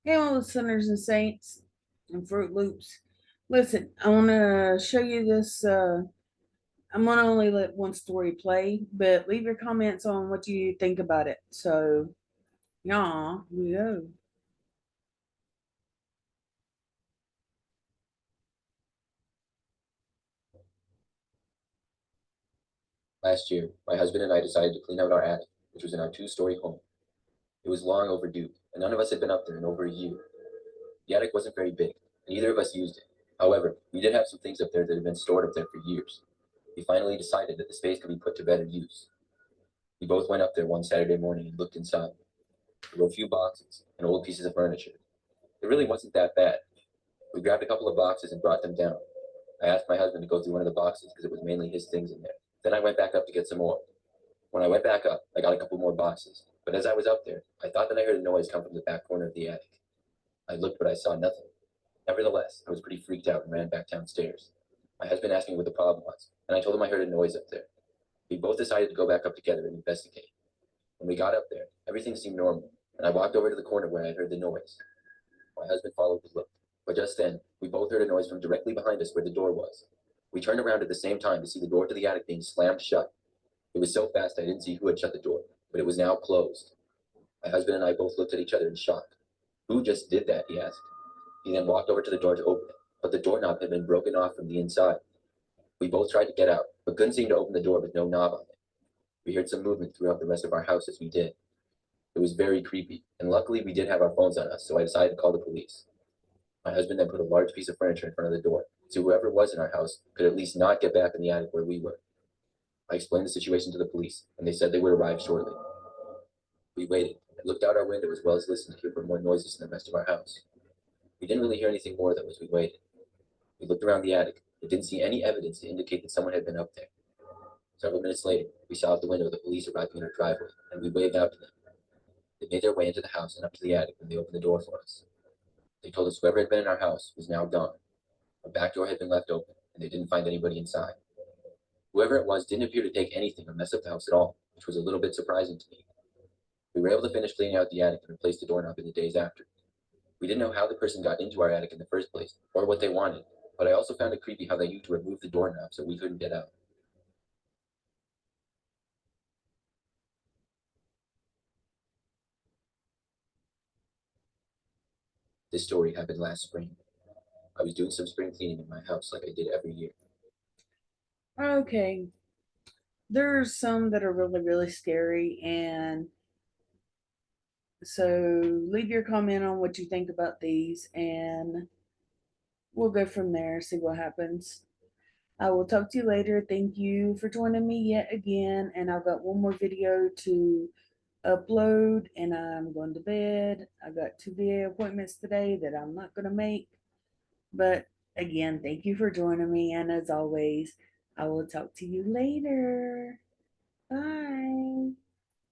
Hey, all the sinners and saints and Fruit Loops. Listen, I want to show you this. I'm going to only let one story play, but leave your comments on what you think about it. So, yeah, we go. Last year, my husband and I decided to clean out our attic, which was in our two-story home. It was long overdue, and none of us had been up there in over a year. The attic wasn't very big, and neither of us used it. However, we did have some things up there that had been stored up there for years. We finally decided that the space could be put to better use. We both went up there one Saturday morning and looked inside. There were a few boxes and old pieces of furniture. It really wasn't that bad. We grabbed a couple of boxes and brought them down. I asked my husband to go through one of the boxes because it was mainly his things in there. Then I went back up to get some more. When I went back up, I got a couple more boxes. But as I was up there, I thought that I heard a noise come from the back corner of the attic. I looked, but I saw nothing. Nevertheless, I was pretty freaked out and ran back downstairs. My husband asked me what the problem was, and I told him I heard a noise up there. We both decided to go back up together and investigate. When we got up there, everything seemed normal, and I walked over to the corner where I heard the noise. My husband followed the look, but just then, we both heard a noise from directly behind us where the door was. We turned around at the same time to see the door to the attic being slammed shut. It was so fast I didn't see who had shut the door, but it was now closed. My husband and I both looked at each other in shock. Who just did that? He asked. He then walked over to the door to open it, but the doorknob had been broken off from the inside. We both tried to get out, but couldn't seem to open the door with no knob on it. We heard some movement throughout the rest of our house as we did. It was very creepy, and luckily we did have our phones on us, so I decided to call the police. My husband then put a large piece of furniture in front of the door, so whoever was in our house could at least not get back in the attic where we were. I explained the situation to the police, and they said they would arrive shortly. We waited and looked out our window as well as listened to hear for more noises in the rest of our house. We didn't really hear anything more though as we waited. We looked around the attic but didn't see any evidence to indicate that someone had been up there. Several minutes later, we saw out the window the police arriving in our driveway, and we waved out to them. They made their way into the house and up to the attic when they opened the door for us. They told us whoever had been in our house was now gone. Our back door had been left open, and they didn't find anybody inside. Whoever it was didn't appear to take anything or mess up the house at all, which was a little bit surprising to me. We were able to finish cleaning out the attic and replace the doorknob in the days after. We didn't know how the person got into our attic in the first place, or what they wanted, but I also found it creepy how they used to remove the doorknob so we couldn't get out. This story happened last spring. I was doing some spring cleaning in my house like I did every year. Okay. There's some that are really, really scary. And so leave your comment on what you think about these, and we'll go from there, see what happens. I will talk to you later. Thank you for joining me yet again. And I've got one more video to upload, and I'm going to bed. I've got two VA appointments today that I'm not going to make. But again, thank you for joining me. And as always, I will talk to you later. Bye.